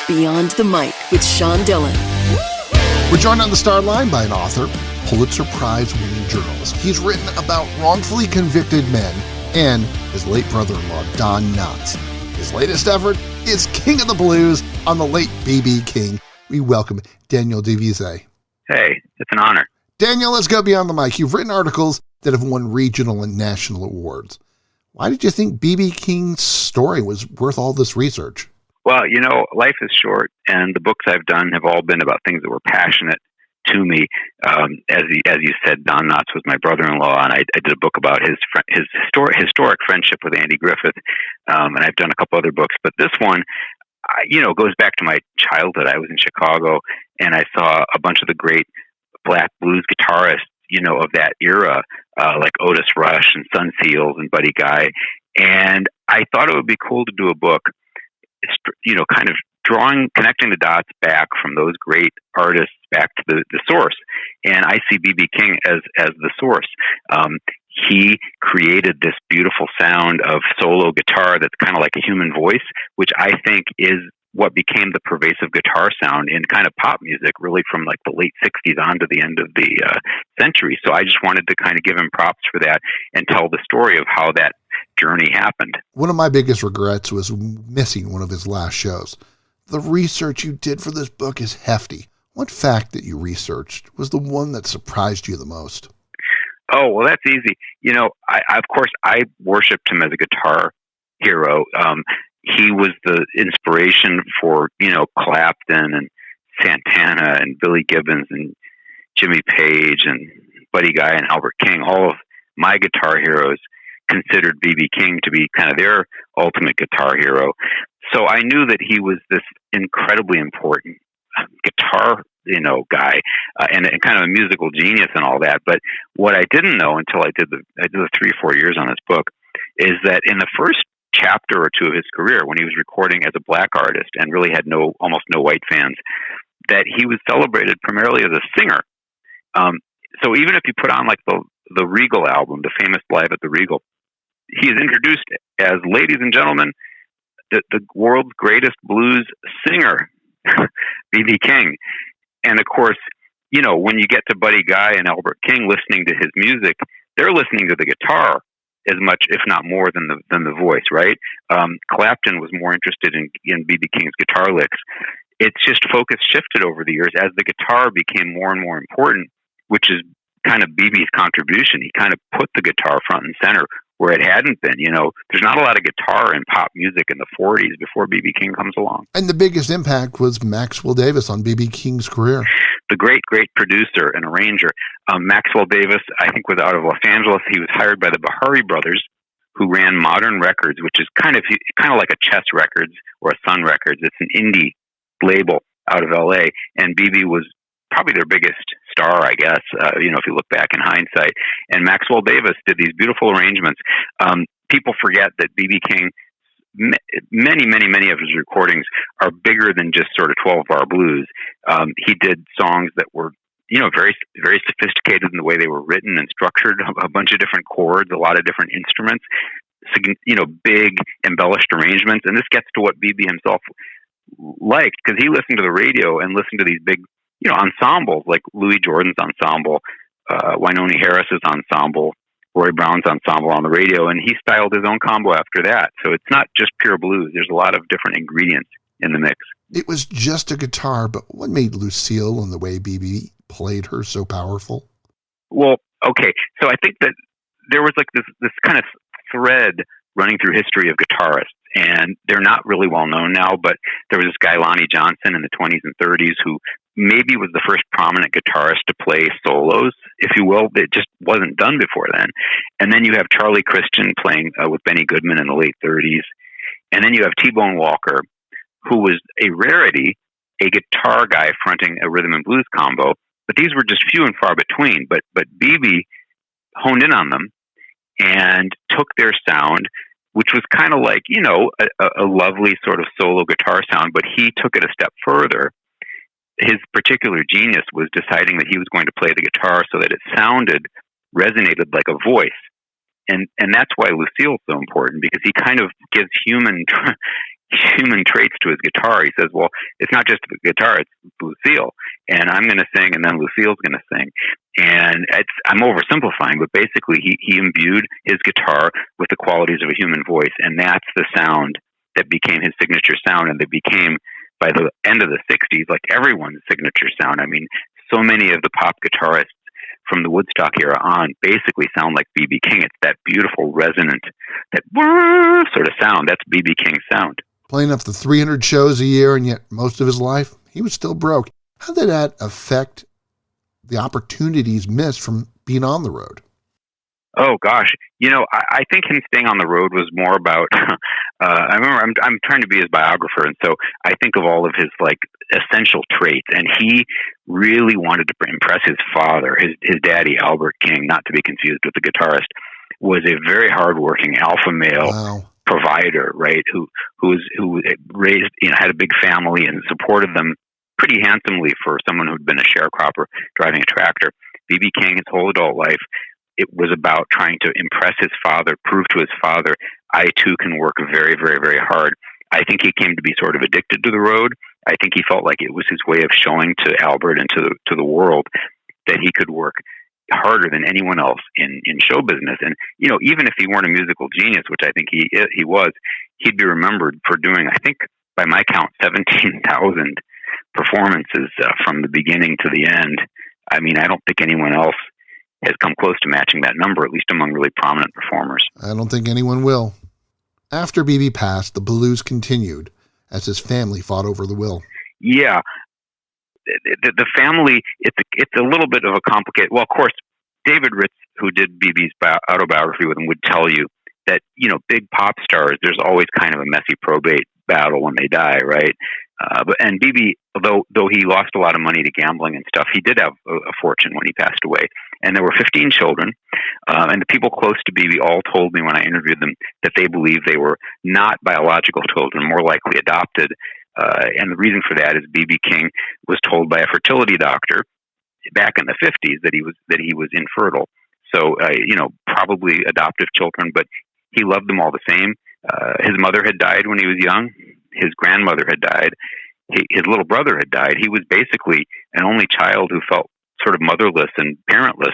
Beyond the Mic with Sean Dillon. We're joined on the star line by an author, Pulitzer Prize-winning journalist. He's written about wrongfully convicted men and his late brother-in-law, Don Knotts. His latest effort is King of the Blues on the late B.B. King. We welcome Daniel de Visé. Hey, it's an honor. Daniel, let's go beyond the mic. You've written articles that have won regional and national awards. Why did you think B.B. King's story was worth all this research? Well, you know, life is short, and the books I've done have all been about things that were passionate to me. As you said, Don Knotts was my brother-in-law, and I did a book about his historic friendship with Andy Griffith, and I've done a couple other books. But this one, goes back to my childhood. I was in Chicago, and I saw a bunch of the great black blues guitarists, of that era, like Otis Rush and Sun Seals and Buddy Guy. And I thought it would be cool to do a book, kind of connecting the dots back from those great artists back to the source. And I see B.B. King as the source. He created this beautiful sound of solo guitar that's kind of like a human voice, which I think is what became the pervasive guitar sound in kind of pop music, really from like the late 60s on to the end of the century. So I just wanted to kind of give him props for that and tell the story of how that journey happened. One of my biggest regrets was missing one of his last shows. The research you did for this book is hefty. What fact that you researched was the one that surprised you the most? Oh, well, that's easy. I worshipped him as a guitar hero. He was the inspiration for, Clapton and Santana and Billy Gibbons and Jimmy Page and Buddy Guy and Albert King. All of my guitar heroes considered B.B. King to be kind of their ultimate guitar hero. So I knew that he was this incredibly important guitar, guy, and kind of a musical genius and all that. But what I didn't know until I did the 3 or 4 years on this book is that in the first chapter or two of his career, when he was recording as a black artist and really had almost no white fans, that he was celebrated primarily as a singer. So even if you put on like the Regal album, the famous Live at the Regal, he is introduced as, ladies and gentlemen, the world's greatest blues singer, B.B. King. And of course, when you get to Buddy Guy and Albert King listening to his music, they're listening to the guitar as much, if not more, than the voice, right? Clapton was more interested in B.B. King's guitar licks. It's just focus shifted over the years as the guitar became more and more important, which is kind of B.B.'s contribution. He kind of put the guitar front and center where it hadn't been. There's not a lot of guitar in pop music in the 40s before B.B. King comes along. And the biggest impact was Maxwell Davis on B.B. King's career. The great producer and arranger. Maxwell Davis, I think, was out of Los Angeles. He was hired by the Bahari brothers, who ran Modern Records, which is kind of like a Chess Records or a Sun Records. It's an indie label out of L.A., and B.B. was probably their biggest star, I guess, if you look back in hindsight. And Maxwell Davis did these beautiful arrangements. People forget that B.B. King, many of his recordings are bigger than just sort of 12-bar blues. He did songs that were, very, very sophisticated in the way they were written and structured, a bunch of different chords, a lot of different instruments, big embellished arrangements. And this gets to what B.B. himself liked, because he listened to the radio and listened to these big, ensembles like Louis Jordan's ensemble, Wynonie Harris's ensemble, Roy Brown's ensemble on the radio, and he styled his own combo after that. So it's not just pure blues. There's a lot of different ingredients in the mix. It was just a guitar, but what made Lucille and the way B.B. played her so powerful? Well, okay. So I think that there was like this kind of thread running through history of guitarists, and they're not really well known now, but there was this guy, Lonnie Johnson, in the 20s and 30s, who maybe was the first prominent guitarist to play solos, if you will. It just wasn't done before then. And then you have Charlie Christian playing with Benny Goodman in the late 30s. And then you have T-Bone Walker, who was a rarity, a guitar guy fronting a rhythm and blues combo. But these were just few and far between. But B.B. honed in on them and took their sound, which was kind of like, a lovely sort of solo guitar sound, but he took it a step further. His particular genius was deciding that he was going to play the guitar so that it resonated like a voice. And that's why Lucille's so important, because he kind of gives human human traits to his guitar. He says, well, it's not just the guitar, it's Lucille. And I'm going to sing, and then Lucille's going to sing. And I'm oversimplifying, but basically he imbued his guitar with the qualities of a human voice, and that's the sound that became his signature sound, and they became, by the end of the 60s, like everyone's signature sound. I mean, so many of the pop guitarists from the Woodstock era on basically sound like B.B. King. It's that beautiful, resonant, that sort of sound. That's B.B. King's sound. Playing up to 300 shows a year, and yet most of his life, he was still broke. How did that affect the opportunities missed from being on the road? Oh gosh, I think him staying on the road was more about. I remember I'm trying to be his biographer, and so I think of all of his essential traits, and he really wanted to impress his father, his daddy, Albert King, not to be confused with the guitarist, was a very hardworking alpha male. Wow. Provider, right? Who raised, had a big family and supported them pretty handsomely for someone who'd been a sharecropper driving a tractor. B.B. King, his whole adult life, it was about trying to impress his father, prove to his father, I too can work very, very, very hard. I think he came to be sort of addicted to the road. I think he felt like it was his way of showing to Albert and to the world that he could work harder than anyone else in show business. And, even if he weren't a musical genius, which I think he was, he'd be remembered for doing, I think, by my count, 17,000 performances from the beginning to the end. I mean, I don't think anyone else has come close to matching that number, at least among really prominent performers. I don't think anyone will. After B.B. passed, the blues continued as his family fought over the will. Yeah. The family, it's a little bit of a complicated. Well, of course, David Ritz, who did BB's autobiography with him, would tell you that big pop stars, there's always kind of a messy probate battle when they die, right? And BB, though he lost a lot of money to gambling and stuff, he did have a fortune when he passed away. And there were 15 children, and the people close to BB all told me when I interviewed them that they believed they were not biological children, more likely adopted. And the reason for that is B.B. King was told by a fertility doctor back in the 50s that he was infertile. So, probably adoptive children, but he loved them all the same. His mother had died when he was young. His grandmother had died. His little brother had died. He was basically an only child who felt sort of motherless and parentless.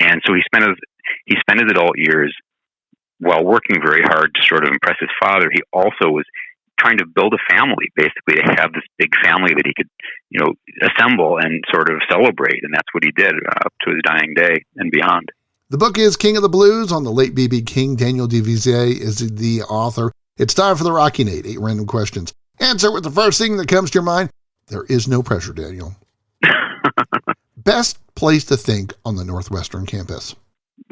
And so he spent his adult years, while working very hard to sort of impress his father, he also was trying to build a family, basically, to have this big family that he could, assemble and sort of celebrate. And that's what he did up to his dying day and beyond. The book is King of the Blues on the late B.B. King. Daniel de Visé is the author. It's time for the Rocky Nate, 8 random questions. Answer with the first thing that comes to your mind. There is no pressure, Daniel. Best place to think on the Northwestern campus?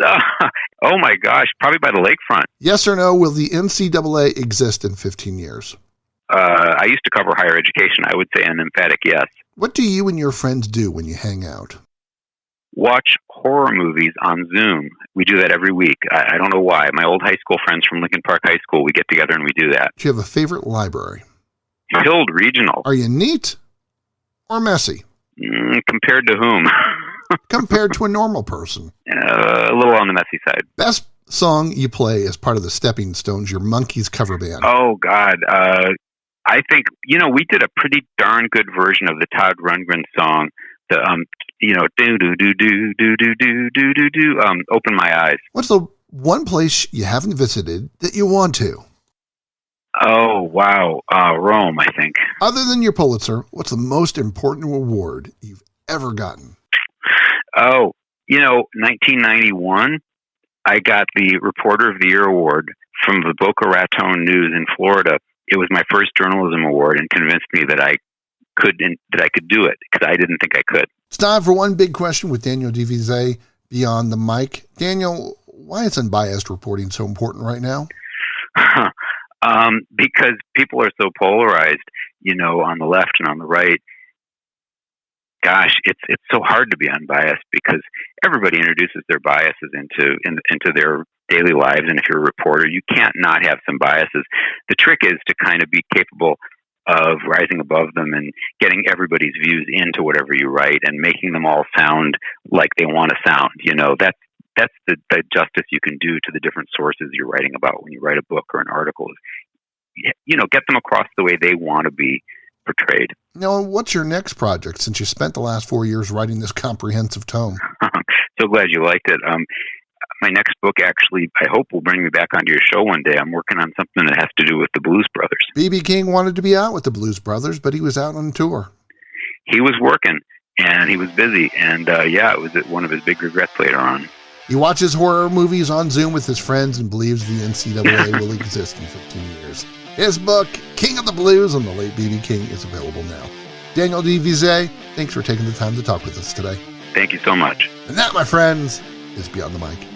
Oh my gosh, probably by the lakefront. Yes or no, will the NCAA exist in 15 years? I used to cover higher education. I would say an emphatic yes. What do you and your friends do when you hang out? Watch horror movies on Zoom. We do that every week. I don't know why. My old high school friends from Lincoln Park High School, we get together and we do that. Do you have a favorite library? Hild Regional. Are you neat or messy? Compared to whom? Compared to a normal person. A little on the messy side. Best song you play as part of the Stepping Stones, your Monkees cover band? Oh, God. I think, we did a pretty darn good version of the Todd Rundgren song, the, Open My Eyes. What's the one place you haven't visited that you want to? Oh, wow. Rome, I think. Other than your Pulitzer, what's the most important award you've ever gotten? Oh, 1991, I got the Reporter of the Year award from the Boca Raton News in Florida. It was my first journalism award and convinced me that I could do it because I didn't think I could. It's time for one big question with Daniel de Visé beyond the mic. Daniel, why is unbiased reporting so important right now? Because people are so polarized, on the left and on the right. Gosh, it's so hard to be unbiased because everybody introduces their biases into their daily lives, and if you're a reporter, you can't not have some biases. The trick is to kind of be capable of rising above them and getting everybody's views into whatever you write and making them all sound like they want to sound. That's the justice you can do to the different sources you're writing about when you write a book or an article. get them across the way they want to be portrayed. Now, what's your next project, since you spent the last 4 years writing this comprehensive tome? So glad you liked it. My next book, actually, I hope will bring me back onto your show one day. I'm working on something that has to do with the Blues Brothers. B.B. King wanted to be out with the Blues Brothers, but he was out on tour. He was working, and he was busy, and it was one of his big regrets later on. He watches horror movies on Zoom with his friends and believes the NCAA will exist in 15 years. His book, King of the Blues on the late B.B. King, is available now. Daniel de Visé, thanks for taking the time to talk with us today. Thank you so much. And that, my friends, is Beyond the Mic.